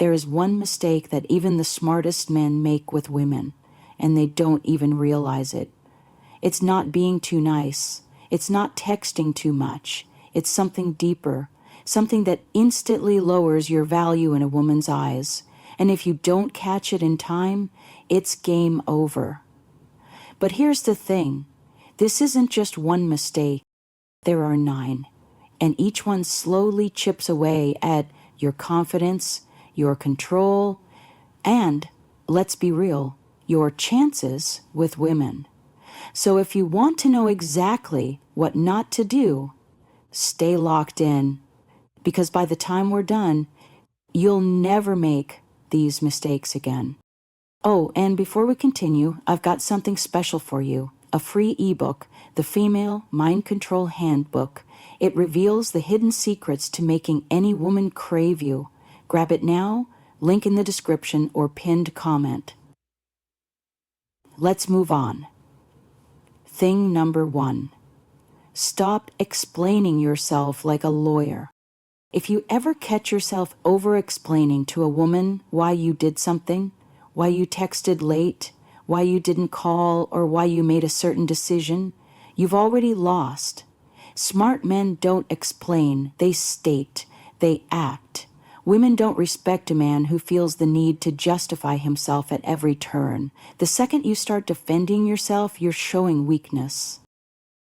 There is one mistake that even the smartest men make with women, and they don't even realize it. It's not being too nice. It's not texting too much. It's something deeper, something that instantly lowers your value in a woman's eyes. And if you don't catch it in time, it's game over. But here's the thing. This isn't just one mistake. There are 9. And each one slowly chips away at your confidence, your control, and, let's be real, your chances with women. So if you want to know exactly what not to do, stay locked in, because by the time we're done, you'll never make these mistakes again. Oh, and before we continue, I've got something special for you, a free ebook, the Female Mind Control Handbook. It reveals the hidden secrets to making any woman crave you. Grab it now, link in the description or pinned comment. Let's move on. Thing number 1. Stop explaining yourself like a lawyer. If you ever catch yourself over-explaining to a woman why you did something, why you texted late, why you didn't call, or why you made a certain decision, you've already lost. Smart men don't explain, they state, they act. Women don't respect a man who feels the need to justify himself at every turn. The second you start defending yourself, you're showing weakness.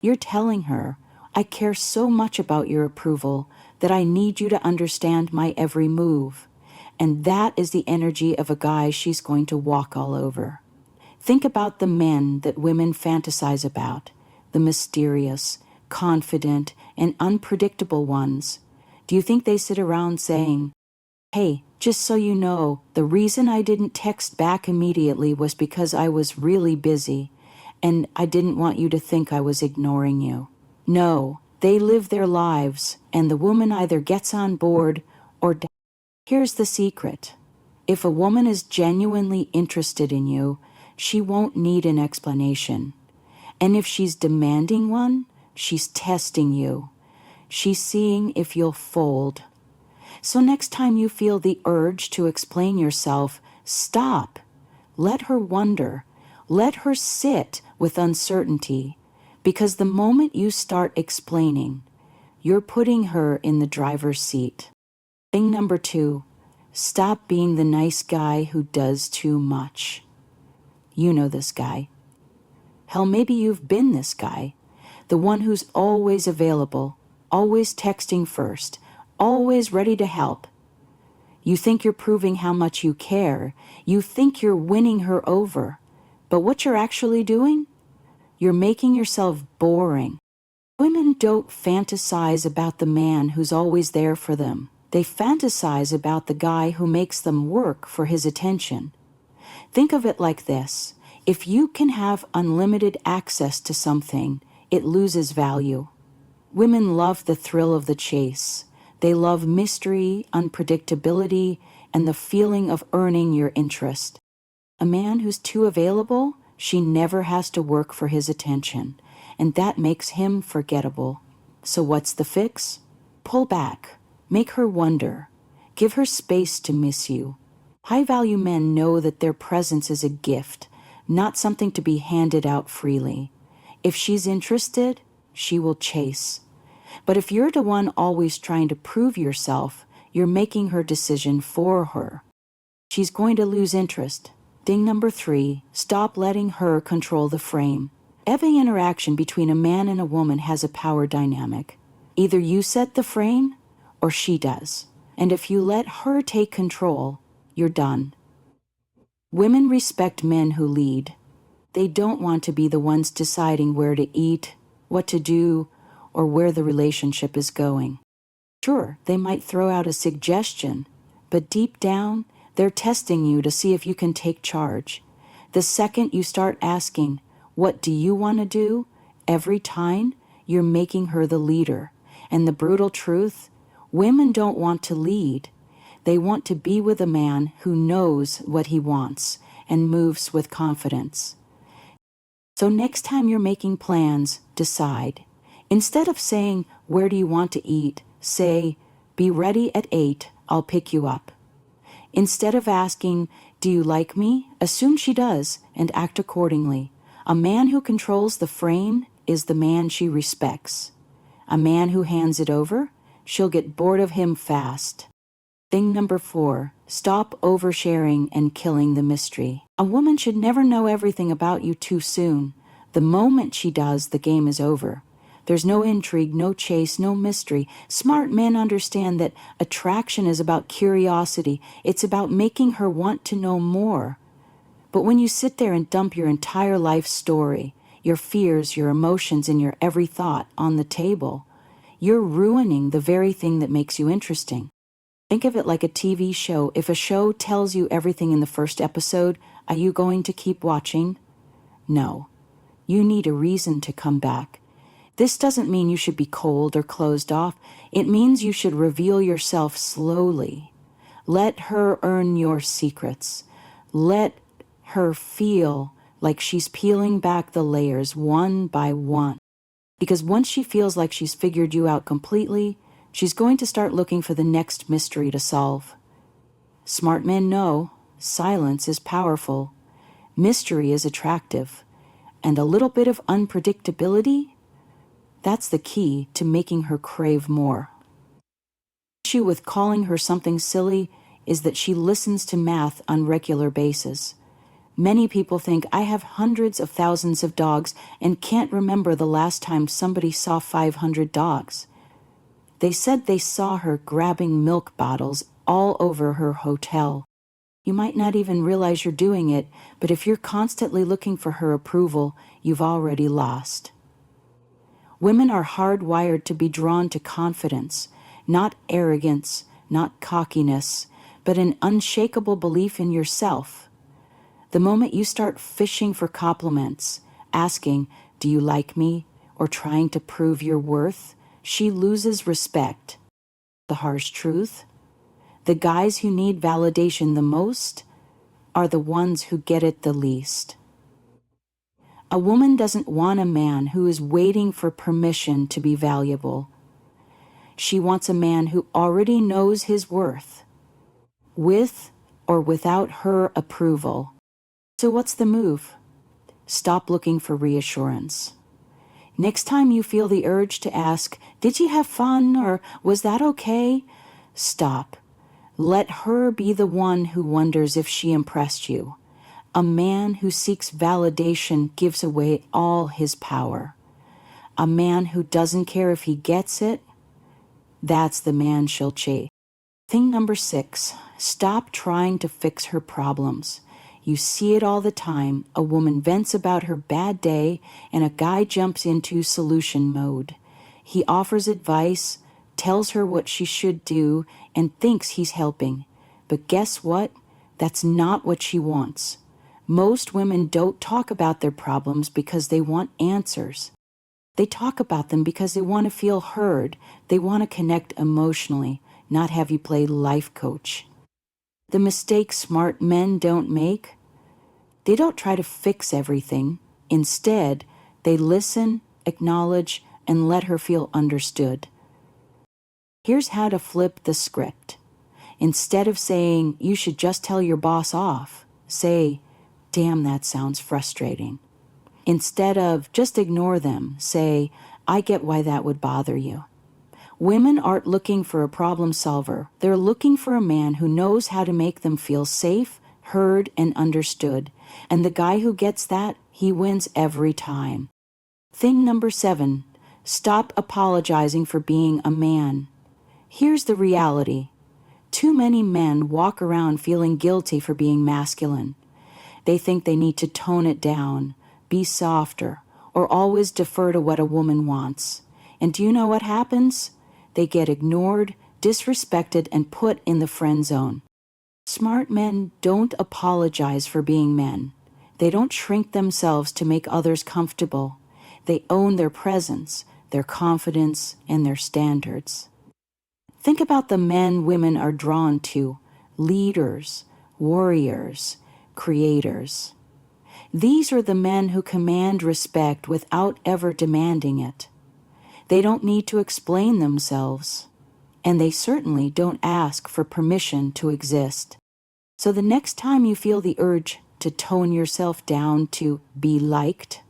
You're telling her, I care so much about your approval that I need you to understand my every move. And that is the energy of a guy she's going to walk all over. Think about the men that women fantasize about, the mysterious, confident, and unpredictable ones. Do you think they sit around saying, hey, just so you know, the reason I didn't text back immediately was because I was really busy, and I didn't want you to think I was ignoring you? No, they live their lives, and the woman either gets on board or Here's the secret. If a woman is genuinely interested in you, she won't need an explanation. And if she's demanding one, she's testing you. She's seeing if you'll fold. So next time you feel the urge to explain yourself, stop. Let her wonder. Let her sit with uncertainty. Because the moment you start explaining, you're putting her in the driver's seat. Thing number 2, stop being the nice guy who does too much. You know this guy. Hell, maybe you've been this guy. The one who's always available, always texting first, always ready to help. You think you're proving how much you care. You think you're winning her over. But what you're actually doing? You're making yourself boring. Women don't fantasize about the man who's always there for them. They fantasize about the guy who makes them work for his attention. Think of it like this. If you can have unlimited access to something, it loses value. Women love the thrill of the chase. They love mystery, unpredictability, and the feeling of earning your interest. A man who's too available, she never has to work for his attention, and that makes him forgettable. So what's the fix? Pull back. Make her wonder. Give her space to miss you. High-value men know that their presence is a gift, not something to be handed out freely. If she's interested, she will chase. But if you're the one always trying to prove yourself, you're making her decision for her. She's going to lose interest. Thing number 3, stop letting her control the frame. Every interaction between a man and a woman has a power dynamic. Either you set the frame, or she does. And if you let her take control, you're done. Women respect men who lead. They don't want to be the ones deciding where to eat, what to do, or where the relationship is going. Sure, they might throw out a suggestion, but deep down, they're testing you to see if you can take charge. The second you start asking, what do you want to do? Every time, you're making her the leader. And the brutal truth, women don't want to lead. They want to be with a man who knows what he wants and moves with confidence. So next time you're making plans, decide. Instead of saying, where do you want to eat? Say, be ready at 8, I'll pick you up. Instead of asking, "Do you like me?" assume she does and act accordingly. A man who controls the frame is the man she respects. A man who hands it over, she'll get bored of him fast. Thing number 4, stop oversharing and killing the mystery. A woman should never know everything about you too soon. The moment she does, the game is over. There's no intrigue, no chase, no mystery. Smart men understand that attraction is about curiosity. It's about making her want to know more. But when you sit there and dump your entire life story, your fears, your emotions, and your every thought on the table, you're ruining the very thing that makes you interesting. Think of it like a TV show. If a show tells you everything in the first episode, are you going to keep watching? No. You need a reason to come back. This doesn't mean you should be cold or closed off. It means you should reveal yourself slowly. Let her earn your secrets. Let her feel like she's peeling back the layers one by one. Because once she feels like she's figured you out completely, she's going to start looking for the next mystery to solve. Smart men know silence is powerful, mystery is attractive, and a little bit of unpredictability, that's the key to making her crave more. The issue with calling her something silly is that she listens to math on regular basis. Many people think I have hundreds of thousands of dogs and can't remember the last time somebody saw 500 dogs. They said they saw her grabbing milk bottles all over her hotel. You might not even realize you're doing it, but if you're constantly looking for her approval, you've already lost. Women are hardwired to be drawn to confidence, not arrogance, not cockiness, but an unshakable belief in yourself. The moment you start fishing for compliments, asking, "Do you like me?" or trying to prove your worth, she loses respect. The harsh truth: the guys who need validation the most are the ones who get it the least. A woman doesn't want a man who is waiting for permission to be valuable. She wants a man who already knows his worth, with or without her approval. So what's the move? Stop looking for reassurance. Next time you feel the urge to ask, "Did you have fun?" or "Was that okay?" stop. Let her be the one who wonders if she impressed you. A man who seeks validation gives away all his power. A man who doesn't care if he gets it, that's the man she'll chase. Thing number 6, stop trying to fix her problems. You see it all the time. A woman vents about her bad day and a guy jumps into solution mode. He offers advice, tells her what she should do, and thinks he's helping. But guess what? That's not what she wants. Most women don't talk about their problems because they want answers. They talk about them because they want to feel heard. They want to connect emotionally, not have you play life coach. The mistake smart men don't make: they don't try to fix everything. Instead, they listen, acknowledge, and let her feel understood. Here's how to flip the script. Instead of saying, "You should just tell your boss off," say, "Damn, that sounds frustrating." Instead of "Just ignore them," say, "I get why that would bother you." Women aren't looking for a problem solver. They're looking for a man who knows how to make them feel safe, heard, and understood. And the guy who gets that, he wins every time. Thing number 7, stop apologizing for being a man. Here's the reality. Too many men walk around feeling guilty for being masculine. They think they need to tone it down, be softer, or always defer to what a woman wants. And do you know what happens? They get ignored, disrespected, and put in the friend zone. Smart men don't apologize for being men. They don't shrink themselves to make others comfortable. They own their presence, their confidence, and their standards. Think about the men women are drawn to: leaders, warriors, creators. These are the men who command respect without ever demanding it. They don't need to explain themselves, and they certainly don't ask for permission to exist. So the next time you feel the urge to tone yourself down to be liked,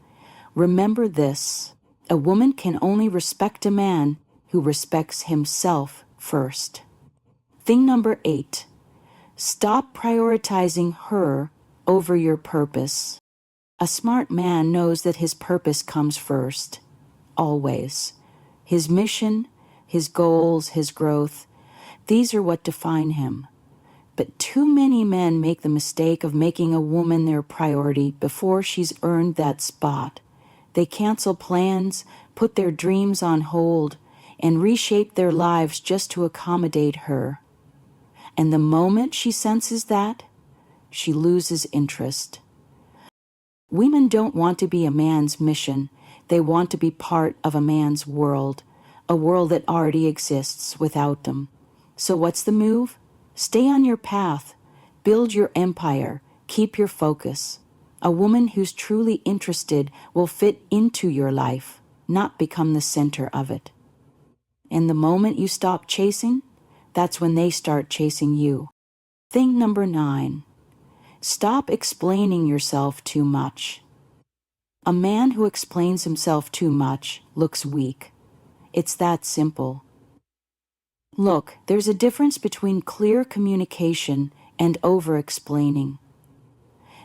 remember this: a woman can only respect a man who respects himself first. Thing number 8, stop prioritizing her over your purpose. A smart man knows that his purpose comes first, always. His mission, his goals, his growth, these are what define him. But too many men make the mistake of making a woman their priority before she's earned that spot. They cancel plans, put their dreams on hold, and reshape their lives just to accommodate her. And the moment she senses that, she loses interest. Women don't want to be a man's mission. They want to be part of a man's world, a world that already exists without them. So what's the move? Stay on your path, build your empire, keep your focus. A woman who's truly interested will fit into your life, not become the center of it. And the moment you stop chasing, that's when they start chasing you. Thing number 9, stop explaining yourself too much. A man who explains himself too much looks weak. It's that simple. Look, there's a difference between clear communication and over-explaining.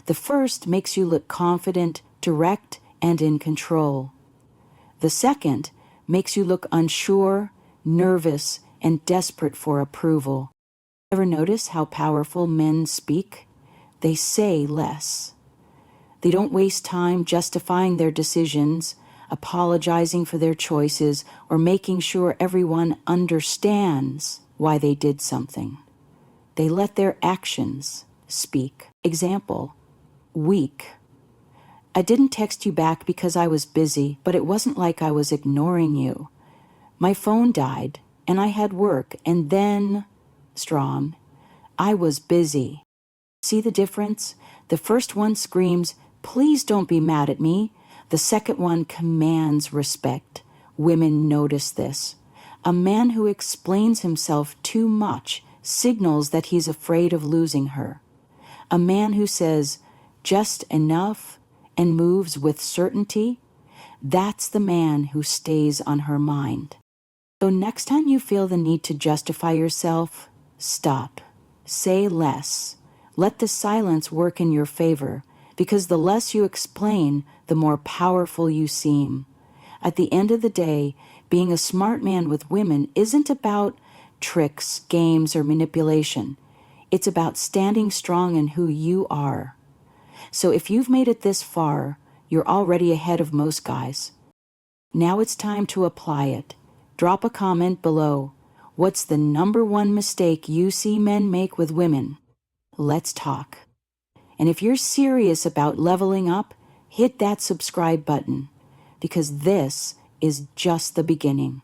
The first makes you look confident, direct, and in control. The second makes you look unsure, nervous, and desperate for approval. Ever notice how powerful men speak? They say less. They don't waste time justifying their decisions, apologizing for their choices, or making sure everyone understands why they did something. They let their actions speak. Example, weak. I didn't text you back because I was busy, but it wasn't like I was ignoring you. My phone died, and I had work, and then, strong, I was busy. See the difference? The first one screams, "Please don't be mad at me." The second one commands respect. Women notice this. A man who explains himself too much signals that he's afraid of losing her. A man who says, "just enough," and moves with certainty, that's the man who stays on her mind. So next time you feel the need to justify yourself, stop. Say less. Let the silence work in your favor, because the less you explain, the more powerful you seem. At the end of the day, being a smart man with women isn't about tricks, games, or manipulation. It's about standing strong in who you are. So if you've made it this far, you're already ahead of most guys. Now it's time to apply it. Drop a comment below. What's the number one mistake you see men make with women? Let's talk. And if you're serious about leveling up, hit that subscribe button, because this is just the beginning.